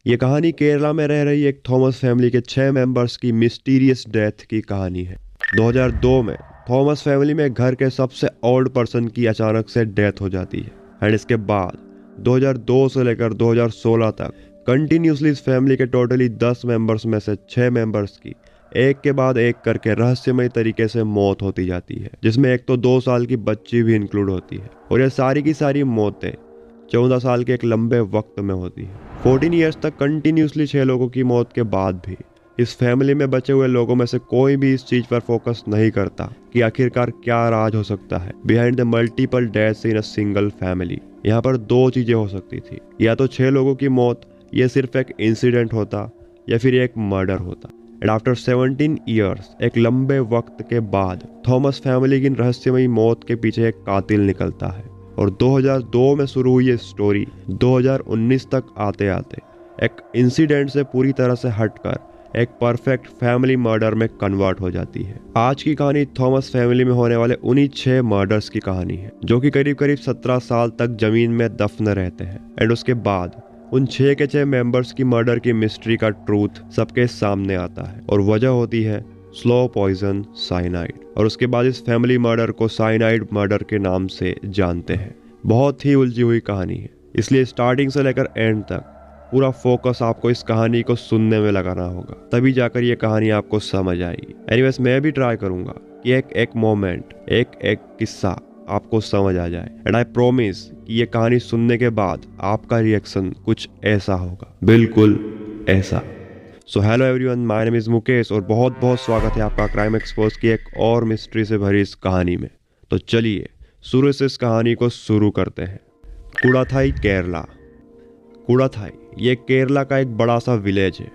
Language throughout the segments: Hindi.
ये कहानी केरला में रह रही एक थॉमस फैमिली के 6 मेंबर्स की मिस्टीरियस डेथ की कहानी है। 2002 में थॉमस फैमिली में घर के सबसे ओल्ड पर्सन की अचानक से डेथ हो जाती है एंड इसके बाद 2002 से लेकर 2016 तक कंटिन्यूसली इस फैमिली के टोटली 10 मेंबर्स में से 6 मेंबर्स की एक के बाद एक करके रहस्यमय तरीके से मौत होती जाती है, जिसमें एक तो 2 साल की बच्ची भी इंक्लूड होती है। और ये सारी की सारी मौतें 14 साल के एक लंबे वक्त में होती है। 14 ईयर्स तक कंटिन्यूसली 6 लोगों की मौत के बाद भी इस फैमिली में बचे हुए लोगों में से कोई भी इस चीज पर फोकस नहीं करता कि आखिरकार क्या राज हो सकता है behind the multiple deaths in a single family. यहाँ पर 2 चीजें हो सकती थी, या तो 6 लोगों की मौत ये सिर्फ एक इंसिडेंट होता या फिर एक मर्डर होता। एंड आफ्टर 17 ईयर्स, एक लंबे वक्त के बाद थॉमस फैमिली की रहस्यमयी मौत के पीछे एक कातिल निकलता है। और 2002 में शुरू हुई ये स्टोरी 2019 तक आते आते एक इंसिडेंट से पूरी तरह से हटकर एक परफेक्ट फैमिली मर्डर में कन्वर्ट हो जाती है। आज की कहानी थॉमस फैमिली में होने वाले उन्हीं 6 मर्डर्स की कहानी है, जो कि करीब करीब 17 साल तक जमीन में दफन रहते हैं। एंड उसके बाद उन 6 के 6 मेंबर्स की मर्डर की मिस्ट्री का ट्रूथ सबके सामने आता है, और वजह होती है स्लो पॉइजन साइनाइड। और उसके बाद इस फैमिली मर्डर को साइनाइड मर्डर के नाम से जानते हैं। बहुत ही उलझी हुई कहानी है, इसलिए स्टार्टिंग से लेकर एंड तक पूरा फोकस आपको इस कहानी को सुनने में लगाना होगा, तभी जाकर ये कहानी आपको समझ आएगी। एनीवेज, मैं भी ट्राई करूंगा कि एक एक मोमेंट, एक एक किस्सा आपको समझ आ जाए। एंड आई प्रॉमिस कि ये कहानी सुनने के बाद आपका रिएक्शन कुछ ऐसा होगा, बिल्कुल ऐसा। So hello everyone, my name is Mukesh और बहुत बहुत स्वागत है आपका क्राइम एक्सपोज की एक और मिस्ट्री से भरी इस कहानी में। तो चलिए शुरू से इस कहानी को शुरू करते हैं। कुडाथाई, केरला। कुडाथाई ये केरला का एक बड़ा सा विलेज है,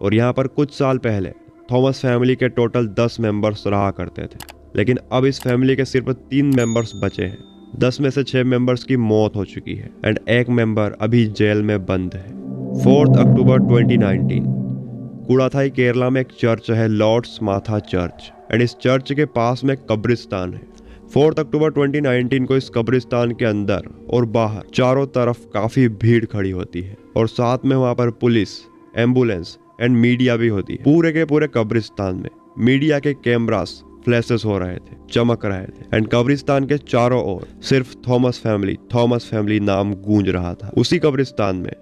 और यहाँ पर कुछ साल पहले थॉमस फैमिली के टोटल 10 मेंबर्स रहा करते थे। लेकिन अब इस फैमिली के सिर्फ 3 मेंबर्स बचे हैं। 10 में से 6 मेंबर्स की मौत हो चुकी है एंड एक मेंबर अभी जेल में बंद है। 4 अक्टूबर 2019 कुडाथाई केरला में एक चर्च है, लॉर्ड्स माथा चर्च, एंड इस चर्च के पास में कब्रिस्तान है। 4 अक्टूबर 2019 को इस कब्रिस्तान के अंदर और बाहर चारों तरफ काफी भीड़ खड़ी होती है, और साथ में वहां पर पुलिस, एम्बुलेंस एंड मीडिया भी होती है। पूरे के पूरे कब्रिस्तान में मीडिया के कैमरास फ्लैशेस हो रहे थे, चमक रहे थे, एंड कब्रिस्तान के चारों ओर सिर्फ थॉमस फैमिली नाम गूंज रहा था। उसी कब्रिस्तान में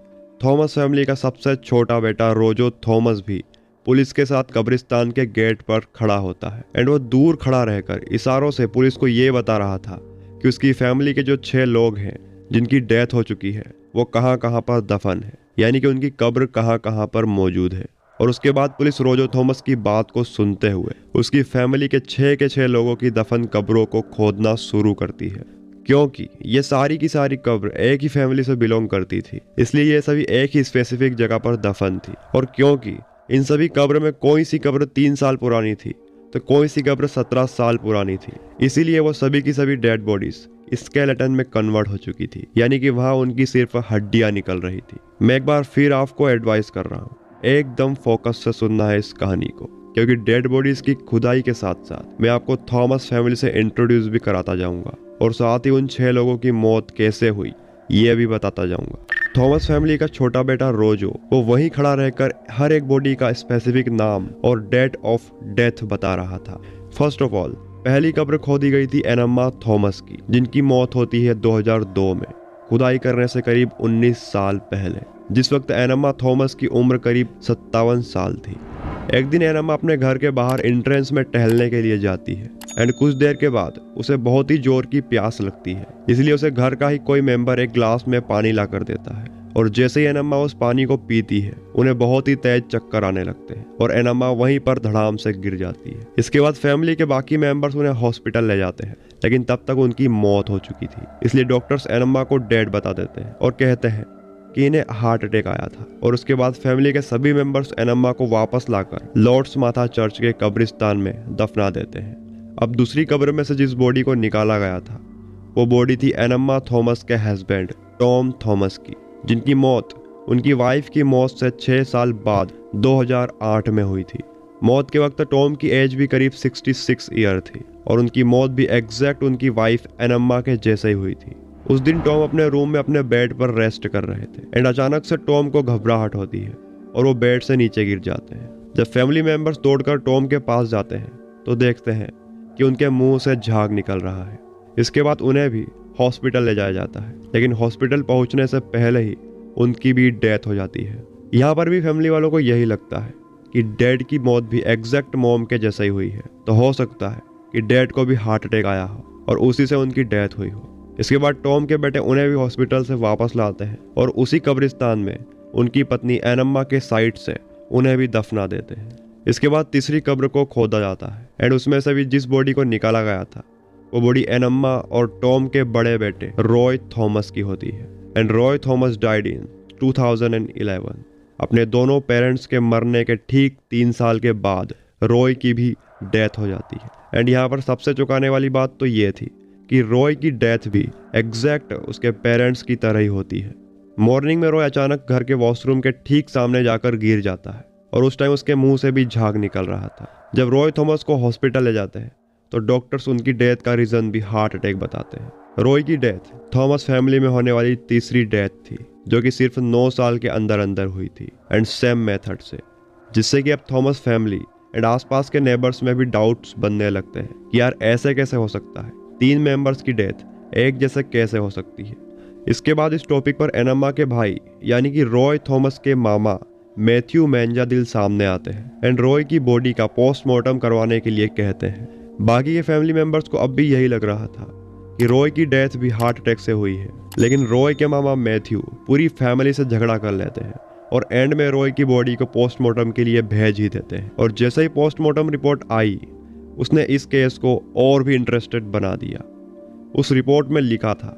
थॉमस फैमिली का सबसे छोटा बेटा रोजो थॉमस भी पुलिस के साथ कब्रिस्तान के गेट पर खड़ा होता है, एंड वो दूर खड़ा रहकर इशारों से पुलिस को ये बता रहा था कि उसकी फैमिली के जो 6 लोग हैं जिनकी डेथ हो चुकी है वो कहाँ कहाँ पर दफन है, यानी कि उनकी कब्र कहाँ कहाँ पर मौजूद है। और उसके बाद पुलिस रोजो थॉमस की बात को सुनते हुए उसकी फैमिली के 6 के 6 लोगों की दफन कब्रों को खोदना शुरू करती है, क्योंकि ये सारी की सारी कब्र एक ही फैमिली से बिलोंग करती थी, इसलिए ये सभी एक ही स्पेसिफिक जगह पर दफन थी। और क्योंकि इन सभी कब्र में कोई सी कब्र 3 साल पुरानी थी तो कोई सी कब्र 17 साल पुरानी थी, इसीलिए वो सभी की सभी डेड बॉडीज स्केलेटन में कन्वर्ट हो चुकी थी, यानी कि वहां उनकी सिर्फ हड्डियां निकल रही थी। मैं एक बार फिर आपको एडवाइस कर रहा हूँ, एकदम फोकस से सुनना है इस कहानी को, क्योंकि डेड बॉडीज की खुदाई के साथ साथ मैं आपको थॉमस फैमिली से इंट्रोड्यूस भी कराता जाऊंगा, और साथ ही उन 6 लोगों की मौत कैसे हुई ये भी बताता जाऊंगा। थॉमस फैमिली का छोटा बेटा रोजो वो वहीं खड़ा रहकर हर एक बॉडी का स्पेसिफिक नाम और डेट ऑफ डेथ बता रहा था। फर्स्ट ऑफ ऑल, पहली कब्र खोदी गई थी एनम्मा थॉमस की, जिनकी मौत होती है 2002 में, खुदाई करने से करीब 19 साल पहले, जिस वक्त एनम्मा थॉमस की उम्र करीब 57 साल थी। एक दिन एनम्मा अपने घर के बाहर एंट्रेंस में टहलने के लिए जाती है, एंड कुछ देर के बाद उसे बहुत ही जोर की प्यास लगती है, इसलिए उसे घर का ही कोई मेंबर एक ग्लास में पानी ला कर देता है। और जैसे ही एनम्मा उस पानी को पीती है उन्हें बहुत ही तेज चक्कर आने लगते हैं, और एनम्मा वहीं पर धड़ाम से गिर जाती है। इसके बाद फैमिली के बाकी मेंबर्स उन्हें हॉस्पिटल ले जाते हैं, लेकिन तब तक उनकी मौत हो चुकी थी, इसलिए डॉक्टर्स एनम्मा को डेड बता देते हैं और कहते हैं कि इन्हें हार्ट अटैक आया था। और उसके बाद फैमिली के सभी मेंबर्स एनम्मा को वापस लाकर लॉर्ड्स माथा चर्च के कब्रिस्तान में दफना देते हैं। अब दूसरी कब्र में से जिस बॉडी को निकाला गया था वो बॉडी थी एनम्मा थॉमस के हस्बैंड टॉम थॉमस की, जिनकी मौत उनकी वाइफ की मौत से 6 साल बाद 2008 में हुई थी। मौत के वक्त टॉम की एज भी करीब 66 ईयर थी, और उनकी मौत भी एग्जैक्ट उनकी वाइफ एनम्मा के जैसे ही हुई थी। उस दिन टॉम अपने रूम में अपने बेड पर रेस्ट कर रहे थे एंड अचानक से टॉम को घबराहट होती है और वो बेड से नीचे गिर जाते हैं। जब फैमिली मेंबर्स दौड़कर टॉम के पास जाते हैं तो देखते हैं कि उनके मुंह से झाग निकल रहा है। इसके बाद उन्हें भी हॉस्पिटल ले जाया जाता है, लेकिन हॉस्पिटल पहुंचने से पहले ही उनकी भी डेथ हो जाती है। यहाँ पर भी फैमिली वालों को यही लगता है कि डैड की मौत भी एग्जैक्ट मॉम के जैसे ही हुई है, तो हो सकता है कि डैड को भी हार्ट अटैक आया हो और उसी से उनकी डेथ हुई हो। इसके बाद टॉम के बेटे उन्हें भी हॉस्पिटल से वापस लाते हैं और उसी कब्रिस्तान में उनकी पत्नी एनम्मा के साइड से उन्हें भी दफना देते हैं। इसके बाद तीसरी कब्र को खोदा जाता है एंड उसमें से भी जिस बॉडी को निकाला गया था वो बॉडी एनम्मा और टॉम के बड़े बेटे रॉय थॉमस की होती है। And Roy Thomas died in 2011। अपने दोनों पेरेंट्स के मरने के ठीक 3 साल के बाद रॉय की भी डेथ हो जाती है। एंड यहाँ पर सबसे चौंकाने वाली बात तो ये थी कि रॉय की डेथ भी एग्जैक्ट उसके पेरेंट्स की तरह ही होती है। मॉर्निंग में रॉय अचानक घर के वॉशरूम के ठीक सामने जाकर गिर जाता है और उस टाइम उसके मुंह से भी झाग निकल रहा था। जब रॉय थॉमस को हॉस्पिटल ले जाते हैं तो डॉक्टर्स उनकी डेथ का रीजन भी हार्ट अटैक बताते हैं। रॉय की डेथ थॉमस फैमिली में होने वाली तीसरी डेथ थी, जो कि सिर्फ 9 साल के अंदर अंदर हुई थी एंड सेम मेथड से, जिससे कि अब थॉमस फैमिली एंड आसपास के नेबर्स में भी डाउट्स बनने लगते हैं कि यार ऐसे कैसे हो सकता है, 3 मेंबर्स की डेथ एक जैसे कैसे हो सकती है। इसके बाद इस टॉपिक पर एनम्मा के भाई यानी कि रॉय थॉमस के मामा मैथ्यू मैंजादिल सामने आते हैं एंड रॉय की बॉडी का पोस्टमार्टम करवाने के लिए कहते हैं। बाकी के फैमिली मेंबर्स को अब भी यही लग रहा था कि रॉय की डेथ भी हार्ट अटैक से हुई है, लेकिन रॉय के मामा मैथ्यू पूरी फैमिली से झगड़ा कर लेते हैं और एंड में रॉय की बॉडी को पोस्टमार्टम के लिए भेज ही देते हैं। और जैसे ही पोस्टमार्टम रिपोर्ट आई उसने इस केस को और भी इंटरेस्टेड बना दिया। उस रिपोर्ट में लिखा था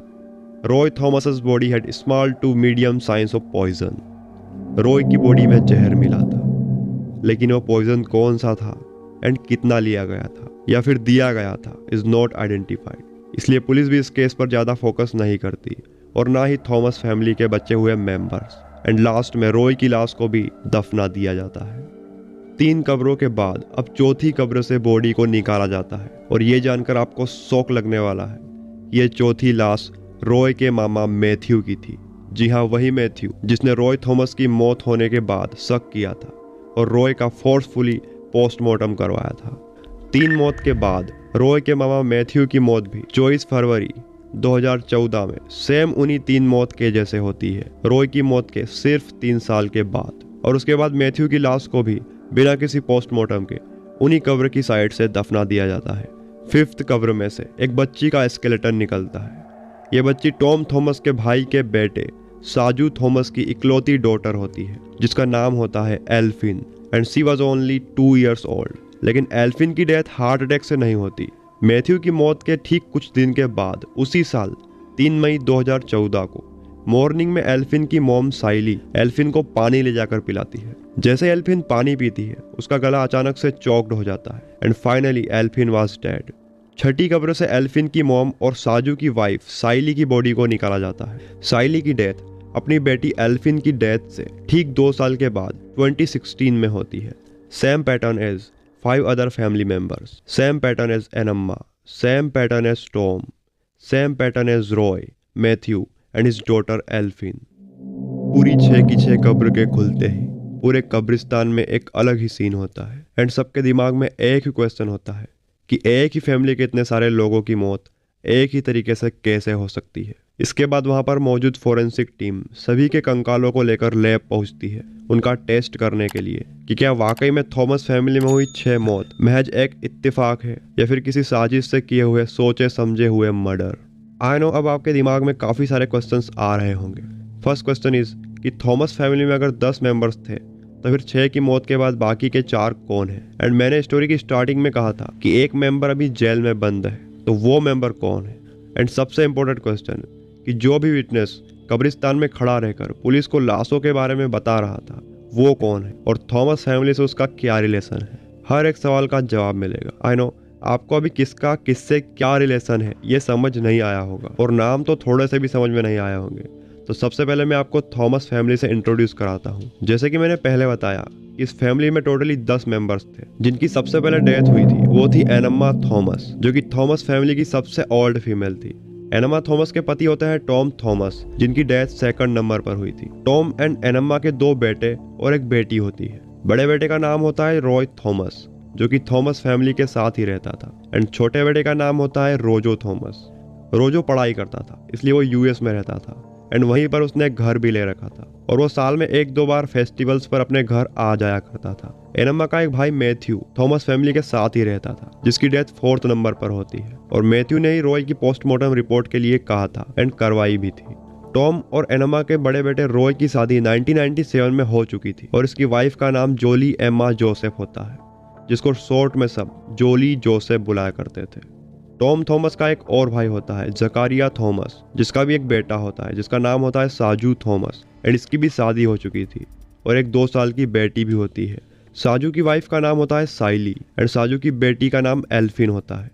Roy Thomas's body had small to medium signs of poison. Roy की बॉडी में जहर मिला था, लेकिन वो पॉइजन कौन सा था एंड कितना लिया गया था या फिर दिया गया था इज नॉट आइडेंटिफाइड। इसलिए पुलिस भी इस केस पर ज़्यादा फोकस नहीं करती और ना ही थॉमस फैमिली के बचे हुए मेंबर्स। एंड लास्ट में रॉय की लाश को भी दफना दिया जाता है। 3 कब्रों के बाद अब चौथी कब्र से बॉडी को निकाला जाता है और ये जानकर आपको शौक लगने वाला है, ये चौथी लाश रॉय के मामा मैथ्यू की थी। जी हाँ, वही मैथ्यू जिसने रॉय थॉमस की मौत होने के बाद शक किया था और रॉय का फोर्सफुली पोस्टमार्टम करवाया था। 3 मौत के बाद रॉय के मामा मैथ्यू की मौत भी 24 फरवरी 2014 में सेम उन्हीं 3 मौत के जैसे होती है, रॉय की मौत के सिर्फ 3 साल के बाद। और उसके बाद मैथ्यू की लाश को भी बिना किसी पोस्टमार्टम के उन्हीं कब्र की साइड से दफना दिया जाता है। 5th कब्र में से एक बच्ची का स्केलेटन निकलता है। ये बच्ची टॉम थॉमस के भाई के बेटे साजू थॉमस की इकलौती डॉटर होती है, जिसका नाम होता है Elfin and she was only 2 years old। लेकिन एल्फिन की डेथ हार्ट अटैक से नहीं होती। मैथ्यू की मौत के ठीक कुछ दिन के बाद उसी साल 3 मई 2014 को मॉर्निंग में एल्फिन की मॉम साइली एल्फिन को पानी ले जाकर पिलाती है। जैसे एल्फिन पानी पीती है उसका गला अचानक से चॉक्ड हो जाता है एंड फाइनली एल्फिन वाज डेड। 6ठी कब्र से एल्फिन की मॉम और साजू की वाइफ साइली की बॉडी को निकाला जाता है। साइली की डेथ अपनी बेटी एल्फिन की डेथ से ठीक 2 साल के बाद 2016 में होती है। Same pattern as 5 other family members, same pattern as Annamma, same pattern as Tom, same pattern as Roy, Mathew and his daughter Alphine. पूरी 6 की 6 कब्र के खुलते ही पूरे कब्रिस्तान में एक अलग ही सीन होता है एंड सबके दिमाग में एक ही क्वेश्चन होता है कि एक ही फैमिली के इतने सारे लोगों की मौत एक ही तरीके से कैसे हो सकती है। इसके बाद वहां पर मौजूद फोरेंसिक टीम सभी के कंकालों को लेकर लैब पहुंचती है उनका टेस्ट करने के लिए कि क्या वाकई में थॉमस फैमिली में हुई 6 मौत महज एक इत्तेफाक है या फिर किसी साजिश से किए हुए सोचे समझे हुए मर्डर। आई नो अब आपके दिमाग में काफ़ी सारे क्वेश्चंस आ रहे होंगे। फर्स्ट क्वेश्चन इज कि थॉमस फैमिली में अगर 10 मेंबर्स थे तो फिर 6 की मौत के बाद बाकी के 4 कौन हैं? एंड मैंने स्टोरी की स्टार्टिंग में कहा था कि एक मेंबर अभी जेल में बंद है, तो वो मेंबर कौन है? एंड सबसे इंपॉर्टेंट क्वेश्चन कि जो भी विटनेस कब्रिस्तान में खड़ा रहकर पुलिस को लाशों के बारे में बता रहा था वो कौन है और थॉमस फैमिली से उसका क्या रिलेशन है? हर एक सवाल का जवाब मिलेगा। आई नो आपको अभी किसका किससे क्या रिलेशन है ये समझ नहीं आया होगा और नाम तो थोड़े से भी समझ में नहीं आए होंगे। तो सबसे पहले मैं आपको थॉमस फैमिली से इंट्रोड्यूस कराता हूँ। जैसे कि मैंने पहले बताया इस फैमिली में टोटली 10 मेंबर्स थे जिनकी सबसे पहले डेथ हुई थी वो थी एनम्मा थॉमस, जो कि थॉमस फैमिली की सबसे ओल्ड फीमेल थी। एनम्मा थॉमस के पति होते हैं टॉम थॉमस, जिनकी डेथ 2nd नंबर पर हुई थी। टॉम एंड एनम्मा के 2 बेटे और एक बेटी होती है। बड़े बेटे का नाम होता है रॉय थॉमस, जो कि थॉमस फैमिली के साथ ही रहता था, एंड छोटे बेटे का नाम होता है रोजो थॉमस। रोजो पढ़ाई करता था, इसलिए वो यूएस में रहता था, एंड वहीं पर उसने एक घर भी ले रखा था, और वो साल में 1-2 बार फेस्टिवल्स पर अपने घर आ जाया करता था। एनम्मा का एक भाई मैथ्यू थॉमस फैमिली के साथ ही रहता था, जिसकी डेथ 4th नंबर पर होती है, और मैथ्यू ने ही रॉय की पोस्टमार्टम रिपोर्ट के लिए कहा था एंड करवाई भी थी। टॉम और एनम्मा के बड़े बेटे रॉय की शादी 1997 में हो चुकी थी, और इसकी वाइफ का नाम जोली एम्मा जोसेफ होता है, जिसको शॉर्ट में सब जोली जोसेफ बुलाया करते थे। टॉम थॉमस का एक और भाई होता है जकारिया थॉमस, जिसका भी एक बेटा होता है जिसका नाम होता है साजू थॉमस, एंड इसकी भी शादी हो चुकी थी, और एक 2 साल की बेटी भी होती है। साजू की वाइफ का नाम होता है साइली, एंड साजू की बेटी का नाम एल्फिन होता है।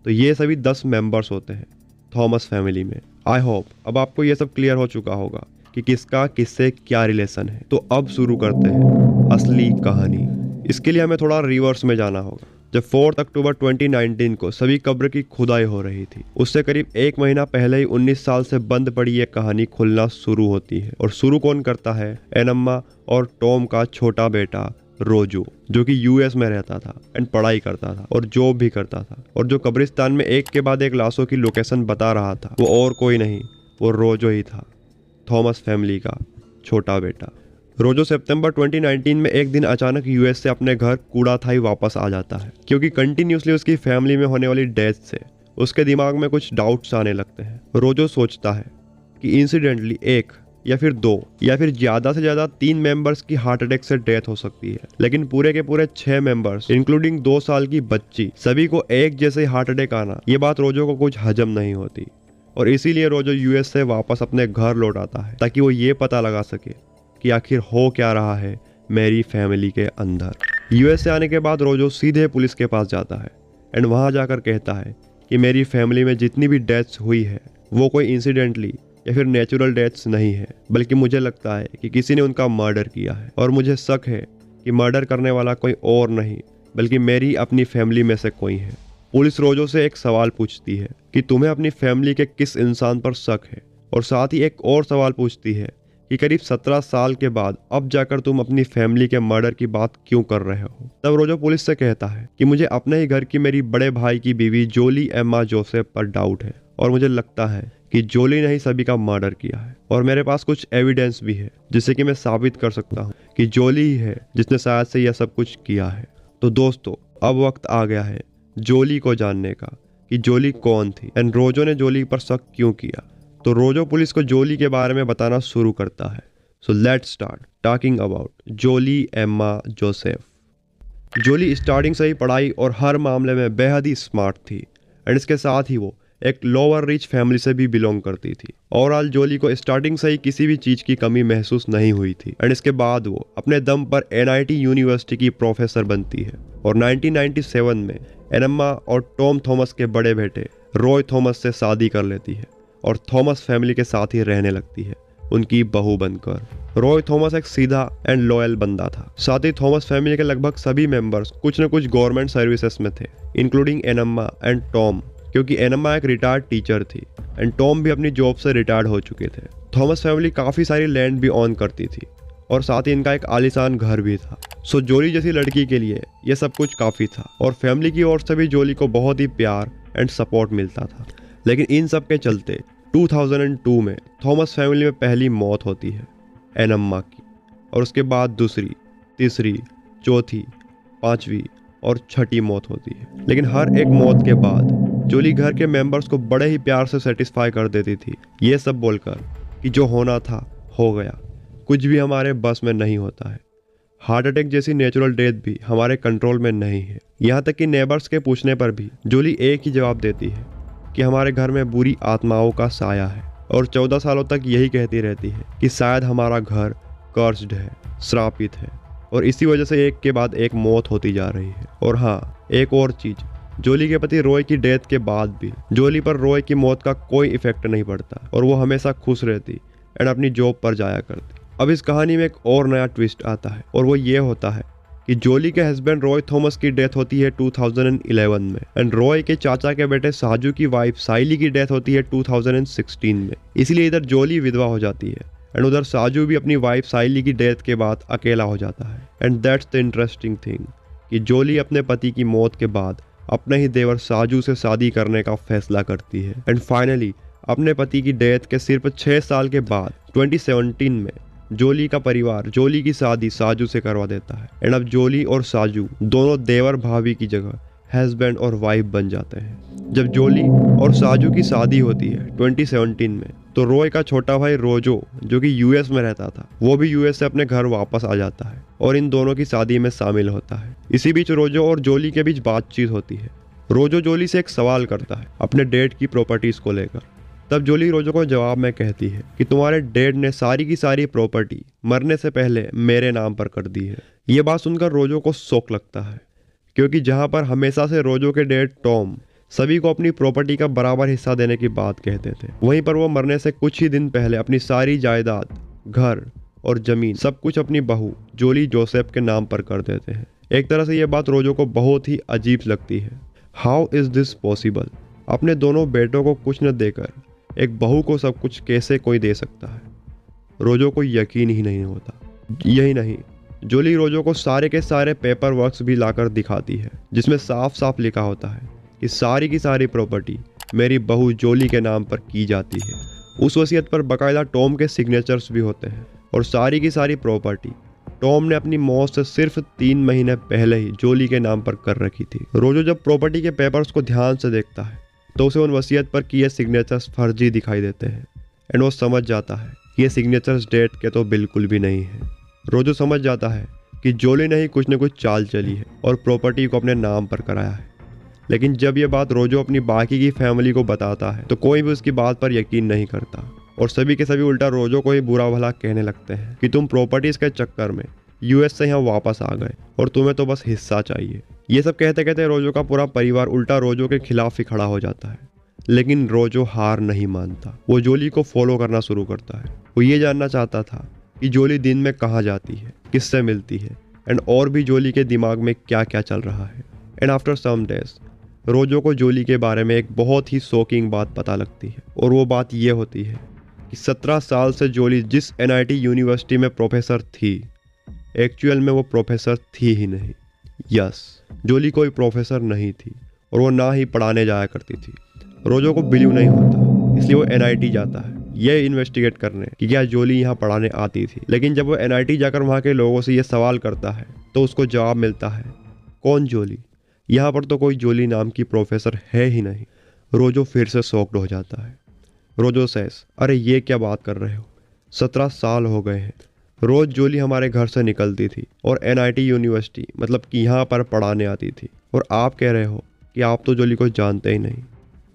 तो ये सभी 10 मेंबर्स होते हैं थॉमस फैमिली में। आई होप अब आपको ये सब क्लियर हो चुका होगा कि किसका किससे क्या रिलेशन है। तो अब शुरू करते हैं असली कहानी। इसके लिए हमें थोड़ा रिवर्स में जाना होगा। जब 4 अक्टूबर 2019 को सभी कब्र की खुदाई हो रही थी, उससे करीब 1 महीना पहले ही 19 साल से बंद पड़ी ये कहानी खुलना शुरू होती है। और शुरू कौन करता है? एनम्मा और टॉम का छोटा बेटा रोजो, जो कि यूएस में रहता था एंड पढ़ाई करता था और जॉब भी करता था, और जो कब्रिस्तान में एक के बाद एक लाशों की लोकेशन बता रहा था वो और कोई नहीं, वो रोजो ही था, थॉमस फैमिली का छोटा बेटा। रोजो सितंबर 2019 में एक दिन अचानक यूएस से अपने घर कूड़ाथाई वापस आ जाता है, क्योंकि कंटिन्यूसली उसकी फैमिली में होने वाली डेथ से उसके दिमाग में कुछ डाउट्स आने लगते हैं। रोजो सोचता है कि इंसिडेंटली 1 या फिर 2 या फिर ज़्यादा से ज़्यादा 3 मेंबर्स की हार्ट अटैक से डेथ हो सकती है, लेकिन पूरे के पूरे 6 मेंबर्स इंक्लूडिंग 2 साल की बच्ची सभी को एक जैसे हार्ट अटैक आना, ये बात रोजो को कुछ हजम नहीं होती, और इसीलिए रोजो यूएस से वापस अपने घर लौट आता है ताकि वो ये पता लगा सके कि आखिर हो क्या रहा है मेरी फैमिली के अंदर। यूएस से आने के बाद रोजो सीधे पुलिस के पास जाता है एंड वहाँ जाकर कहता है कि मेरी फैमिली में जितनी भी डेथ्स हुई है वो कोई इंसिडेंटली या फिर नेचुरल डेथ्स नहीं है, बल्कि मुझे लगता है कि किसी ने उनका मर्डर किया है, और मुझे शक है कि मर्डर करने वाला कोई और नहीं बल्कि मेरी अपनी फैमिली में से कोई है। पुलिस रोजो से एक सवाल पूछती है कि तुम्हें अपनी फैमिली के किस इंसान पर शक है, और साथ ही एक और सवाल पूछती है कि करीब 17 साल के बाद अब जाकर तुम अपनी फैमिली के मर्डर की बात क्यों कर रहे हो। तब रोजो पुलिस से कहता है कि मुझे अपने ही घर की मेरी बड़े भाई की बीवी जोली एम्मा जोसेफ पर डाउट है, और मुझे लगता है कि जोली ने ही सभी का मर्डर किया है, और मेरे पास कुछ एविडेंस भी है जिससे कि मैं साबित कर सकता हूँ कि जोली ही है जिसने शायद से यह सब कुछ किया है। तो दोस्तों, अब वक्त आ गया है जोली को जानने का कि जोली कौन थी एंड रोजो ने जोली पर शक क्यों किया। तो रोजो पुलिस को जोली के बारे में बताना शुरू करता है। So let's start talking about Jollyamma Joseph. Jolly starting से ही पढ़ाई और हर मामले में बेहद ही स्मार्ट थी, एंड इसके साथ ही वो एक लोअर रिच फैमिली से भी बिलोंग करती थी। ओवरऑल जोली को स्टार्टिंग से ही किसी भी चीज़ की कमी महसूस नहीं हुई थी, एंड इसके बाद वो अपने दम पर एनआईटी यूनिवर्सिटी की प्रोफेसर बनती है, और 1997 में एनम्मा और टॉम थॉमस के बड़े बेटे रॉय थॉमस से शादी कर लेती है और थॉमस फैमिली के साथ ही रहने लगती है उनकी बहू बनकर। रॉय थॉमस एक सीधा एंड लॉयल बंदा था। साथ ही थॉमस फैमिली के लगभग सभी मेंबर्स कुछ न कुछ गवर्नमेंट सर्विसेज में थे, इंक्लूडिंग एनम्मा एंड टॉम, क्योंकि एनम्मा एक रिटायर्ड टीचर थी एंड टॉम भी अपनी जॉब से रिटायर्ड हो चुके थे। थॉमस फैमिली काफ़ी सारी लैंड भी ऑन करती थी, और साथ ही इनका एक आलीशान घर भी था। सो जोली जैसी लड़की के लिए यह सब कुछ काफ़ी था, और फैमिली की ओर से भी जोली को बहुत ही प्यार एंड सपोर्ट मिलता था। लेकिन इन सब के चलते 2002 में थॉमस फैमिली में पहली मौत होती है एनम्मा की, और उसके बाद दूसरी, तीसरी, चौथी, 5वीं और 6ठी मौत होती है। लेकिन हर एक मौत के बाद जोली घर के मेंबर्स को बड़े ही प्यार से सेटिस्फाई कर देती थी, ये सब बोलकर कि जो होना था हो गया, कुछ भी हमारे बस में नहीं होता है, हार्ट अटैक जैसी नेचुरल डेथ भी हमारे कंट्रोल में नहीं है। यहाँ तक कि नेबर्स के पूछने पर भी जोली एक ही जवाब देती है कि हमारे घर में बुरी आत्माओं का साया है, और 14 सालों तक यही कहती रहती है कि शायद हमारा घर कर्स्ड है, श्रापित है, और इसी वजह से एक के बाद एक मौत होती जा रही है। और हाँ, एक और चीज़, जोली के पति रॉय की डेथ के बाद भी जोली पर रॉय की मौत का कोई इफेक्ट नहीं पड़ता, और वो हमेशा खुश रहती एंड अपनी जॉब पर जाया करती। अब इस कहानी में एक और नया ट्विस्ट आता है, और वो ये होता है कि जोली के हस्बैंड रॉय थॉमस की डेथ होती है 2011 में एंड रॉय के चाचा के बेटे साजू की वाइफ साइली की डेथ होती है 2016 में। इसलिए इधर जोली विधवा हो जाती है एंड उधर साजू भी अपनी वाइफ साइली की डेथ के बाद अकेला हो जाता है। And that's the interesting thing कि जोली अपने पति की मौत के बाद अपने ही देवर साजू से शादी करने का फैसला करती है एंड फाइनली अपने पति की डेथ के सिर्फ 6 साल के बाद 2017 में जोली का परिवार जोली की शादी साजू से करवा देता है एंड अब जोली और साजू दोनों देवर भाभी की जगह हस्बैंड और वाइफ बन जाते हैं। जब जोली और साजू की शादी होती है 2017 में तो रॉय का छोटा भाई रोजो जो कि यूएस में रहता था वो भी यूएस से अपने घर वापस आ जाता है और इन दोनों की शादी में शामिल होता है। इसी बीच रोजो और जोली के बीच बातचीत होती है। रोजो जोली से एक सवाल करता है अपने डैड की प्रॉपर्टीज को लेकर। तब जोली रोजो को जवाब में कहती है कि तुम्हारे डैड ने सारी की सारी प्रॉपर्टी मरने से पहले मेरे नाम पर कर दी है। ये बात सुनकर रोजो को शौक लगता है क्योंकि जहां पर हमेशा से रोजो के डैड टॉम सभी को अपनी प्रॉपर्टी का बराबर हिस्सा देने की बात कहते थे, वहीं पर वो मरने से कुछ ही दिन पहले अपनी सारी जायदाद, घर और जमीन सब कुछ अपनी बहू जोली जोसेफ के नाम पर कर देते हैं। एक तरह से ये बात रोजो को बहुत ही अजीब लगती है। How is this possible? अपने दोनों बेटों को कुछ न देकर एक बहू को सब कुछ कैसे कोई दे सकता है? रोजो को यकीन ही नहीं होता। यही नहीं, जोली रोजो को सारे के सारे पेपर वर्क्स भी लाकर दिखाती है जिसमें साफ साफ लिखा होता है कि सारी की सारी प्रॉपर्टी मेरी बहू जोली के नाम पर की जाती है। उस वसीयत पर बाकायदा टॉम के सिग्नेचर्स भी होते हैं और सारी की सारी प्रॉपर्टी टॉम ने अपनी मौत से सिर्फ 3 महीने पहले ही जोली के नाम पर कर रखी थी। रोजो जब प्रॉपर्टी के पेपर्स को ध्यान से देखता है तो उसे उन वसीयत पर किए सिग्नेचर्स फर्जी दिखाई देते हैं एंड वो समझ जाता है कि ये सिग्नेचर्स डेट के तो बिल्कुल भी नहीं है। रोजो समझ जाता है कि जोली ने ही कुछ न कुछ चाल चली है और प्रॉपर्टी को अपने नाम पर कराया है। लेकिन जब ये बात रोजो अपनी बाकी की फैमिली को बताता है तो कोई भी उसकी बात पर यकीन नहीं करता और सभी के सभी उल्टा रोजो को ही बुरा भला कहने लगते हैं कि तुम प्रॉपर्टीज के चक्कर में यूएस से यहाँ वापस आ गए और तुम्हें तो बस हिस्सा चाहिए। ये सब कहते कहते रोजो का पूरा परिवार उल्टा रोजो के खिलाफ ही खड़ा हो जाता है। लेकिन रोजो हार नहीं मानता। वो जोली को फॉलो करना शुरू करता है। वो ये जानना चाहता था कि जोली दिन में कहाँ जाती है, किससे मिलती है एंड और भी जोली के दिमाग में क्या क्या चल रहा है। एंड आफ्टर सम डेज रोजो को जोली के बारे में एक बहुत ही शॉकिंग बात पता लगती है और वो बात ये होती है कि 17 साल से जोली जिस एनआईटी यूनिवर्सिटी में प्रोफेसर थी एक्चुअल में वो प्रोफेसर थी ही नहीं। यस, जोली कोई प्रोफेसर नहीं थी और वो ना ही पढ़ाने जाया करती थी। रोजो को बिलीव नहीं होता इसलिए वो एनआईटी जाता है ये इन्वेस्टिगेट करने कि क्या जोली यहाँ पढ़ाने आती थी। लेकिन जब वो एनआईटी जाकर वहाँ के लोगों से ये सवाल करता है तो उसको जवाब मिलता है, कौन जोली? यहाँ पर तो कोई जोली नाम की प्रोफेसर है ही नहीं। रोजो फिर से शॉक्ड हो जाता है। रोजो सेस, अरे ये क्या बात कर रहे हो? 17 साल हो गए हैं। रोज जोली हमारे घर से निकलती थी और एनआईटी यूनिवर्सिटी मतलब कि यहाँ पर पढ़ाने आती थी और आप कह रहे हो कि आप तो जोली को जानते ही नहीं।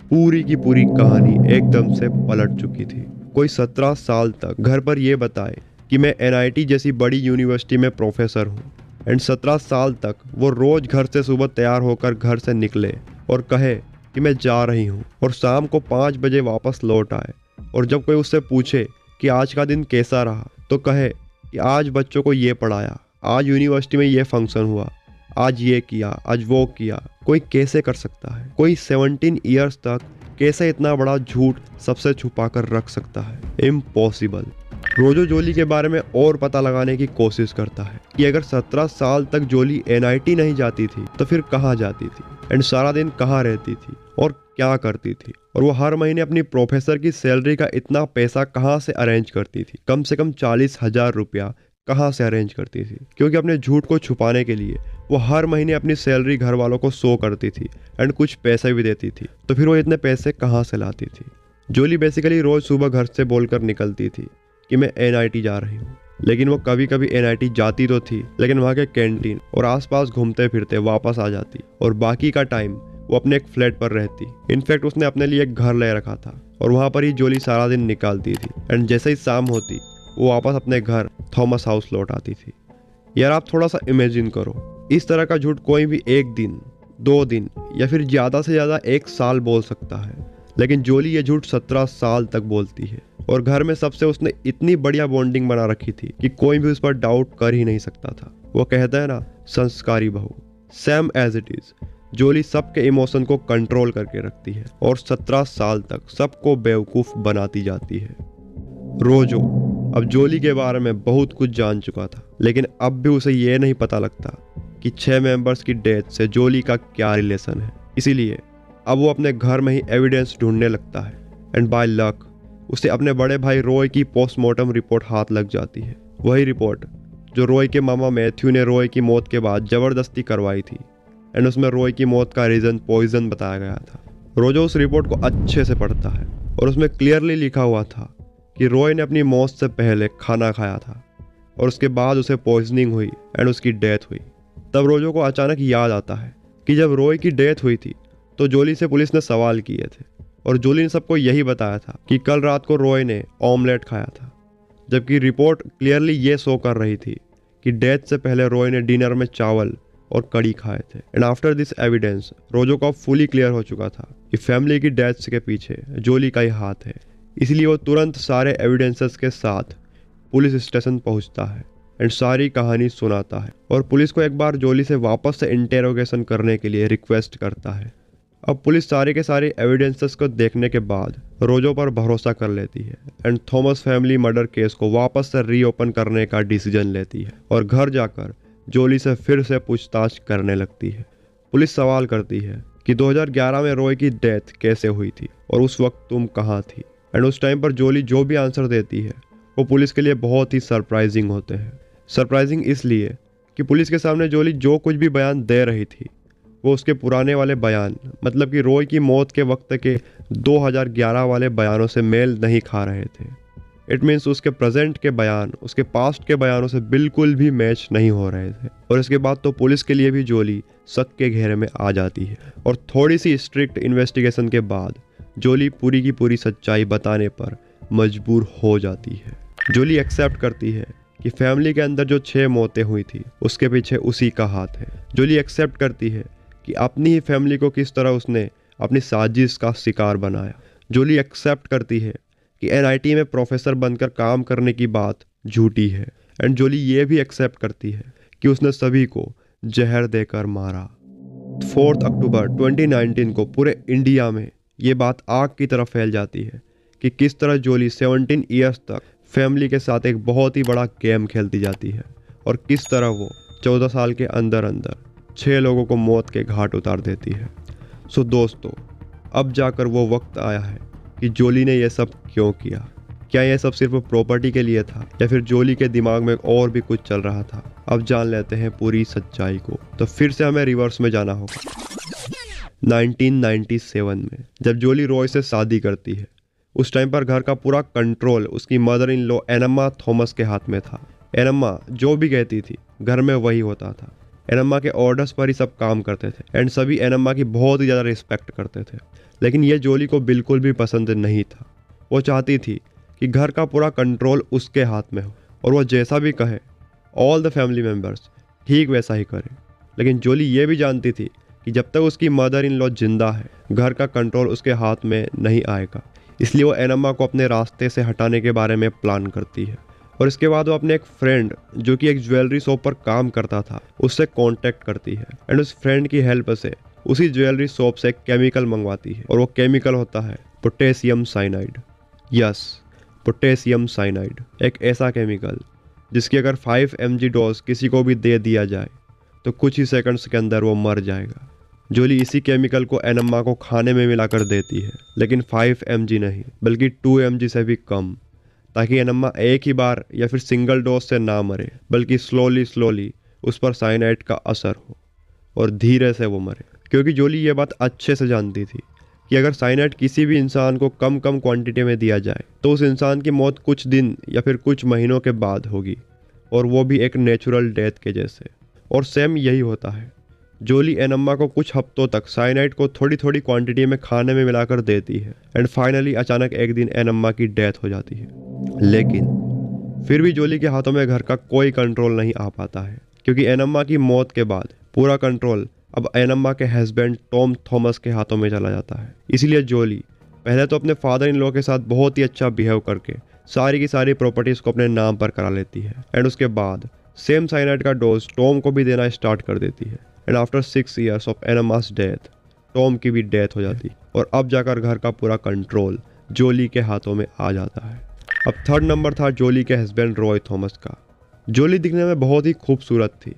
पूरी की पूरी कहानी एकदम से पलट चुकी थी। कोई 17 साल तक घर पर यह बताए कि मैं एनआईटी जैसी बड़ी यूनिवर्सिटी में प्रोफेसर हूँ एंड 17 साल तक वो रोज घर से सुबह तैयार होकर घर से निकले और कहे कि मैं जा रही हूँ और शाम को 5 बजे वापस लौट आए और जब कोई उससे पूछे कि आज का दिन कैसा रहा तो कहे कि आज बच्चों को ये पढ़ाया, आज यूनिवर्सिटी में ये फंक्शन हुआ, आज ये किया, आज वो किया। कोई कैसे कर सकता है? कोई 17 ईयर्स तक कैसे इतना बड़ा झूठ सबसे छुपा कर रख सकता है? इम्पॉसिबल। रोजो जोली के बारे में और पता लगाने की कोशिश करता है कि अगर 17 साल तक जोली एनआईटी नहीं जाती थी तो फिर कहाँ जाती थी एंड सारा दिन कहाँ रहती थी और क्या करती थी और वो हर महीने अपनी प्रोफेसर की सैलरी का इतना पैसा कहाँ से अरेंज करती थी। कम से कम 40,000 रुपया कहाँ से अरेंज करती थी क्योंकि अपने झूठ को छुपाने के लिए वो हर महीने अपनी सैलरी घर वालों को शो करती थी एंड कुछ पैसे भी देती थी। तो फिर वो इतने पैसे कहाँ से लाती थी? जोली बेसिकली रोज सुबह घर से बोलकर निकलती थी कि मैं एनआईटी जा रही हूँ, लेकिन वो कभी कभी एनआईटी जाती तो थी लेकिन वहाँ के कैंटीन और आसपास घूमते फिरते वापस आ जाती और बाकी का टाइम वो अपने एक फ्लैट पर रहती। इनफैक्ट उसने अपने लिए एक घर ले रखा था और वहाँ पर ही जोली सारा दिन निकालती थी एंड जैसे ही शाम होती वो वापस अपने घर थॉमस हाउस लौट आती थी। यार आप थोड़ा सा इमेजिन करो, इस तरह का झूठ कोई भी 1 दिन 2 दिन या फिर ज़्यादा से ज़्यादा 1 साल बोल सकता है, लेकिन जोली ये झूठ 17 साल तक बोलती है और घर में सबसे उसने इतनी बढ़िया बॉन्डिंग बना रखी थी कि कोई भी उस पर डाउट कर ही नहीं सकता था। वो कहता है ना संस्कारी बहू। Same as it is. Jolly सबके इमोशन को कंट्रोल करके रखती है और 17 साल तक सबको बेवकूफ बनाती जाती है। रोजो अब जोली के बारे में बहुत कुछ जान चुका था, लेकिन अब भी उसे ये नहीं पता लगता कि 6 मेंबर्स की डेथ से जोली का क्या रिलेशन है। इसीलिए अब वो अपने घर में ही एविडेंस ढूंढने लगता है एंड बाय लक उसे अपने बड़े भाई रॉय की पोस्टमार्टम रिपोर्ट हाथ लग जाती है। वही रिपोर्ट जो रॉय के मामा मैथ्यू ने रॉय की मौत के बाद ज़बरदस्ती करवाई थी एंड उसमें रॉय की मौत का रीज़न पॉइजन बताया गया था। रोजो उस रिपोर्ट को अच्छे से पढ़ता है और उसमें क्लियरली लिखा हुआ था कि रॉय ने अपनी मौत से पहले खाना खाया था और उसके बाद उसे पॉइजनिंग हुई एंड उसकी डेथ हुई। तब रोजो को अचानक याद आता है कि जब रॉय की डेथ हुई थी तो जोली से पुलिस ने सवाल किए थे और जोली ने सबको यही बताया था कि कल रात को रॉय ने ऑमलेट खाया था, जबकि रिपोर्ट क्लियरली ये शो कर रही थी कि डेथ से पहले रॉय ने डिनर में चावल और कड़ी खाए थे। एंड आफ्टर दिस एविडेंस रोजो को फुली क्लियर हो चुका था कि फैमिली की डेथ के पीछे जोली का ही हाथ है। इसलिए वो तुरंत सारे एविडेंसेस के साथ पुलिस स्टेशन पहुंचता है एंड सारी कहानी सुनाता है और पुलिस को एक बार जोली से वापस से इंटेरोगेशन करने के लिए रिक्वेस्ट करता है। अब पुलिस सारे के सारे एविडेंसेस को देखने के बाद रोजो पर भरोसा कर लेती है and Thomas family murder case को वापस से रीओपन करने का डिसीजन लेती है और घर जाकर जोली से फिर से पूछताछ करने लगती है। पुलिस सवाल करती है कि 2011 में रॉय की डेथ कैसे हुई थी और उस वक्त तुम कहाँ थी। एंड उस टाइम पर जोली जो भी आंसर देती है वो पुलिस के लिए बहुत ही सरप्राइजिंग होते हैं। सरप्राइजिंग इसलिए कि पुलिस के सामने जोली जो कुछ भी बयान दे रही थी वो उसके पुराने वाले बयान, मतलब कि रॉय की मौत के वक्त के 2011 वाले बयानों से मेल नहीं खा रहे थे। इट मीन्स उसके प्रेजेंट के बयान उसके पास्ट के बयानों से बिल्कुल भी मैच नहीं हो रहे थे। और इसके बाद तो पुलिस के लिए भी जोली शक के घेरे में आ जाती है और थोड़ी सी स्ट्रिक्ट इन्वेस्टिगेशन के बाद जोली पूरी की पूरी सच्चाई बताने पर मजबूर हो जाती है। जोली एक्सेप्ट करती है कि फैमिली के अंदर जो 6 मौतें हुई थी उसके पीछे उसी का हाथ है। जोली एक्सेप्ट करती है कि अपनी ही फैमिली को किस तरह उसने अपनी साजिश का शिकार बनाया। जोली एक्सेप्ट करती है कि NIT में प्रोफेसर बनकर काम करने की बात झूठी है एंड जोली ये भी एक्सेप्ट करती है कि उसने सभी को जहर देकर मारा। 4 अक्टूबर 2019 को पूरे इंडिया में ये बात आग की तरह फैल जाती है कि किस तरह जोली 17 ईयर्स तक फैमिली के साथ एक बहुत ही बड़ा गेम खेलती जाती है और किस तरह वो 14 साल के अंदर अंदर 6 लोगों को मौत के घाट उतार देती है। सो दोस्तों, अब जाकर वो वक्त आया है कि जोली ने यह सब क्यों किया। क्या यह सब सिर्फ प्रॉपर्टी के लिए था या फिर जोली के दिमाग में और भी कुछ चल रहा था। अब जान लेते हैं पूरी सच्चाई को। तो फिर से हमें रिवर्स में जाना होगा 1997 में, जब जोली रॉय से शादी करती है। उस टाइम पर घर का पूरा कंट्रोल उसकी मदर इन लॉ एनम्मा थॉमस के हाथ में था। एनम्मा जो भी कहती थी घर में वही होता था। एनम्मा के ऑर्डर्स पर ही सब काम करते थे एंड सभी एनम्मा की बहुत ही ज़्यादा रिस्पेक्ट करते थे। लेकिन ये जोली को बिल्कुल भी पसंद नहीं था। वो चाहती थी कि घर का पूरा कंट्रोल उसके हाथ में हो और वो जैसा भी कहे ऑल द फैमिली मेम्बर्स ठीक वैसा ही करें। लेकिन जोली ये भी जानती थी कि जब तक उसकी मदर इन लॉ जिंदा है घर का कंट्रोल उसके हाथ में नहीं आएगा। इसलिए वो एनम्मा को अपने रास्ते से हटाने के बारे में प्लान करती है और इसके बाद वो अपने एक फ्रेंड जो कि एक ज्वेलरी शॉप पर काम करता था उससे कांटेक्ट करती है एंड उस फ्रेंड की हेल्प से उसी ज्वेलरी शॉप से एक केमिकल मंगवाती है और वो केमिकल होता है potassium cyanide. Yes, potassium cyanide, एक ऐसा केमिकल जिसकी अगर 5 mg डोज किसी को भी दे दिया जाए तो कुछ ही सेकंड्स के अंदर वो मर जाएगा। जोली इसी केमिकल को एनम्मा को खाने में मिलाकर देती है, लेकिन 5 mg नहीं बल्कि 2 mg से भी कम, ताकि एनम्मा एक ही बार या फिर सिंगल डोज से ना मरे बल्कि स्लोली उस पर साइनाइड का असर हो और धीरे से वो मरे। क्योंकि जोली ये बात अच्छे से जानती थी कि अगर साइनाइड किसी भी इंसान को कम क्वांटिटी में दिया जाए तो उस इंसान की मौत कुछ दिन या फिर कुछ महीनों के बाद होगी और वो भी एक नेचुरल डेथ के जैसे। और सेम यही होता है। जोली एनम्मा को कुछ हफ्तों तक साइनाइड को थोड़ी थोड़ी क्वांटिटी में खाने में मिलाकर देती है एंड फाइनली अचानक एक दिन एनम्मा की डेथ हो जाती है। लेकिन फिर भी जोली के हाथों में घर का कोई कंट्रोल नहीं आ पाता है, क्योंकि एनम्मा की मौत के बाद पूरा कंट्रोल अब एनम्मा के हस्बैंड टॉम थॉमस के हाथों में चला जाता है। इसीलिए जोली पहले तो अपने फादर इन लॉ के साथ बहुत ही अच्छा बिहेव करके सारी की सारी प्रॉपर्टीज़ को अपने नाम पर करा लेती है एंड उसके बाद सेम साइनाइड का डोज टॉम को भी देना स्टार्ट कर देती है। And after 6 years of en masse death Tom की भी डेथ हो जाती है और अब जाकर घर का पूरा कंट्रोल जोली के हाथों में आ जाता है। अब थर्ड नंबर था जोली के हस्बैंड रॉय थॉमस का। जोली दिखने में बहुत ही खूबसूरत थी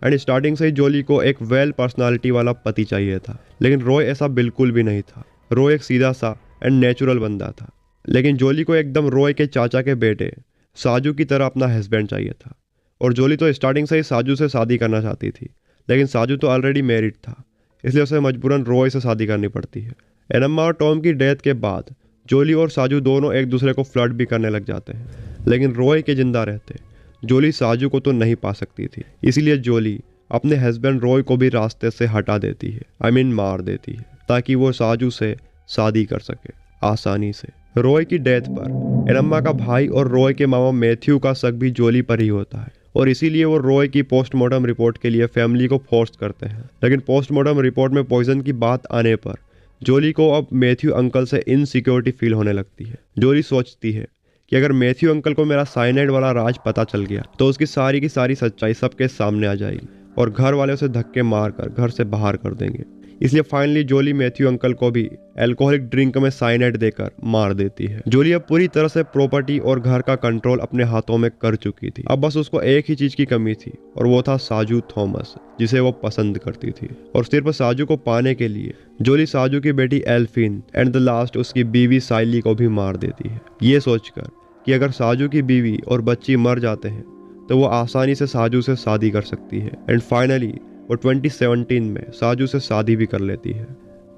एंड स्टार्टिंग से ही जोली को एक वेल पर्सनालिटी वाला पति चाहिए था, लेकिन रॉय ऐसा बिल्कुल भी नहीं था। रॉय एक सीधा सा एंड नेचुरल बंदा था, लेकिन जोली को एकदम रॉय के चाचा के बेटे साजू की तरह अपना हस्बैंड चाहिए था। और जोली तो स्टार्टिंग से ही साजू से शादी करना चाहती थी, लेकिन साजू तो ऑलरेडी मैरिड था, इसलिए उसे मजबूरन रॉय से शादी करनी पड़ती है। एनम्मा और टॉम की डेथ के बाद जोली और साजू दोनों एक दूसरे को फ्लर्ट भी करने लग जाते हैं, लेकिन रॉय के जिंदा रहते जोली साजू को तो नहीं पा सकती थी, इसीलिए जोली अपने हस्बैंड रॉय को भी रास्ते से हटा देती है, मार देती है, ताकि वो साजू से शादी कर सके आसानी से। रॉय की डेथ पर एनम्मा का भाई और रॉय के मामा मैथ्यू का शक भी जोली पर ही होता है और इसीलिए वो रॉय की पोस्टमार्टम रिपोर्ट के लिए फैमिली को फोर्स करते हैं। लेकिन पोस्टमार्टम रिपोर्ट में पॉइजन की बात आने पर जोली को अब मैथ्यू अंकल से इनसिक्योरिटी फील होने लगती है। जोली सोचती है कि अगर मैथ्यू अंकल को मेरा साइनाइड वाला राज पता चल गया तो उसकी सारी की सारी सच्चाई सबके सामने आ जाएगी और घर वाले उसे धक्के मारकर घर से बाहर कर देंगे। इसलिए फाइनली जोली मैथ्यू अंकल को भी अल्कोहलिक ड्रिंक में साइनाइड देकर मार देती है। जोली अब पूरी तरह से प्रॉपर्टी और घर का कंट्रोल अपने हाथों में कर चुकी थी। अब बस उसको एक ही चीज की कमी थी और वो था साजू थॉमस, जिसे वो पसंद करती थी। और सिर्फ साजू को पाने के लिए जोली साजू की बेटी एल्फिन एंड द लास्ट उसकी बीवी साइली को भी मार देती है, ये सोचकर कि अगर साजू की बीवी और बच्ची मर जाते हैं तो वो आसानी से साजू से शादी कर सकती है। एंड फाइनली वो 2017 में साजू से शादी भी कर लेती है।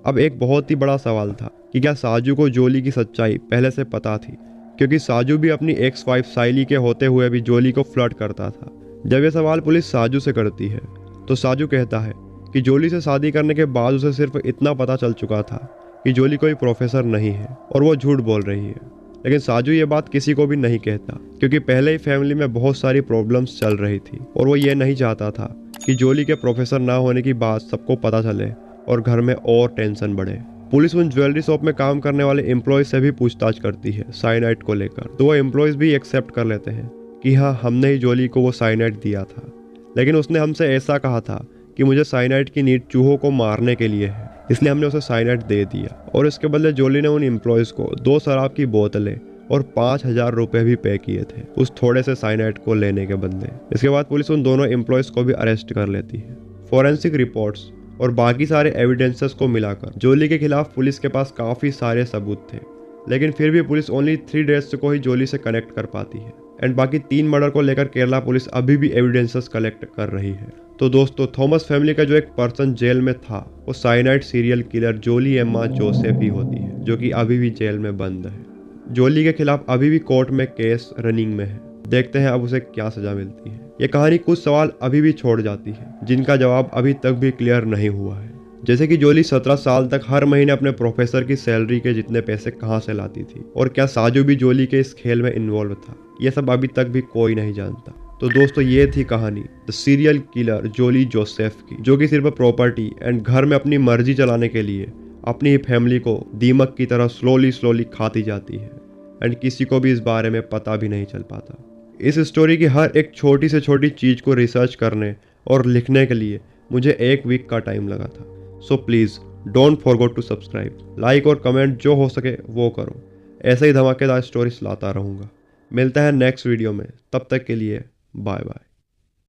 अब एक बहुत ही बड़ा सवाल था कि क्या साजू को जोली की सच्चाई पहले से पता थी, क्योंकि साजू भी अपनी एक्स वाइफ साइली के होते हुए भी जोली को फ्लर्ट करता था। जब ये सवाल पुलिस साजू से करती है तो साजू कहता है कि जोली से शादी करने के बाद उसे सिर्फ इतना पता चल चुका था कि जोली कोई प्रोफेसर नहीं है और वो झूठ बोल रही है। लेकिन साजू ये बात किसी को भी नहीं कहता, क्योंकि पहले ही फैमिली में बहुत सारी प्रॉब्लम्स चल रही थी और वो ये नहीं चाहता था कि जोली के प्रोफेसर ना होने की बात सबको पता चले और घर में और टेंशन बढ़े। पुलिस उन ज्वेलरी शॉप में काम करने वाले एम्प्लॉयज से भी पूछताछ करती है साइनाइड को लेकर, तो वो एम्प्लॉयज भी एक्सेप्ट कर लेते हैं कि हाँ, हमने ही जोली को वो साइनाइड दिया था, लेकिन उसने हमसे ऐसा कहा था कि मुझे साइनाइड की नीड चूहों को मारने के लिए है, इसलिए हमने उसे साइनाइड दे दिया। और इसके बदले जोली ने उन एम्प्लॉयज को 2 शराब की बोतलें और 5,000 रुपए भी पे किए थे उस थोड़े से साइनाइड को लेने के बदले। इसके बाद पुलिस उन दोनों एम्प्लॉयज को भी अरेस्ट कर लेती है। फॉरेंसिक रिपोर्ट्स और बाकी सारे एविडेंसेस को मिलाकर जोली के खिलाफ पुलिस के पास काफ़ी सारे सबूत थे, लेकिन फिर भी पुलिस ओनली 3 डेज को ही जोली से कनेक्ट कर पाती है। एंड बाकी 3 मर्डर को लेकर केरला पुलिस अभी भी एविडेंसेस कलेक्ट कर रही है। तो दोस्तों, थॉमस फैमिली का जो एक पर्सन जेल में था वो साइनाइड सीरियल किलर जोली एम्मा जोसेफ ही होती है, जो कि अभी भी जेल में बंद है। जोली के खिलाफ अभी भी कोर्ट में केस रनिंग में है। देखते हैं अब उसे क्या सजा मिलती है। ये कहानी कुछ सवाल अभी भी छोड़ जाती है जिनका जवाब अभी तक भी क्लियर नहीं हुआ है, जैसे कि जोली 17 साल तक हर महीने अपने प्रोफेसर की सैलरी के जितने पैसे कहाँ से लाती थी, और क्या साजू भी जोली के इस खेल में इन्वॉल्व था। ये सब अभी तक भी कोई नहीं जानता। तो दोस्तों, ये थी कहानी the serial killer Jolly Joseph की, जो कि सिर्फ प्रॉपर्टी एंड घर में अपनी मर्जी चलाने के लिए अपनी ही फैमिली को दीमक की तरह स्लोली खाती जाती है एंड किसी को भी इस बारे में पता भी नहीं चल पाता। इस स्टोरी की हर एक छोटी से छोटी चीज़ को रिसर्च करने और लिखने के लिए मुझे 1 वीक का टाइम लगा था। So please don't forget to subscribe, like और कमेंट जो हो सके वो करो। ऐसे ही धमाकेदार स्टोरीज लाता रहूँगा। मिलता है नेक्स्ट वीडियो में, तब तक के लिए बाय बाय।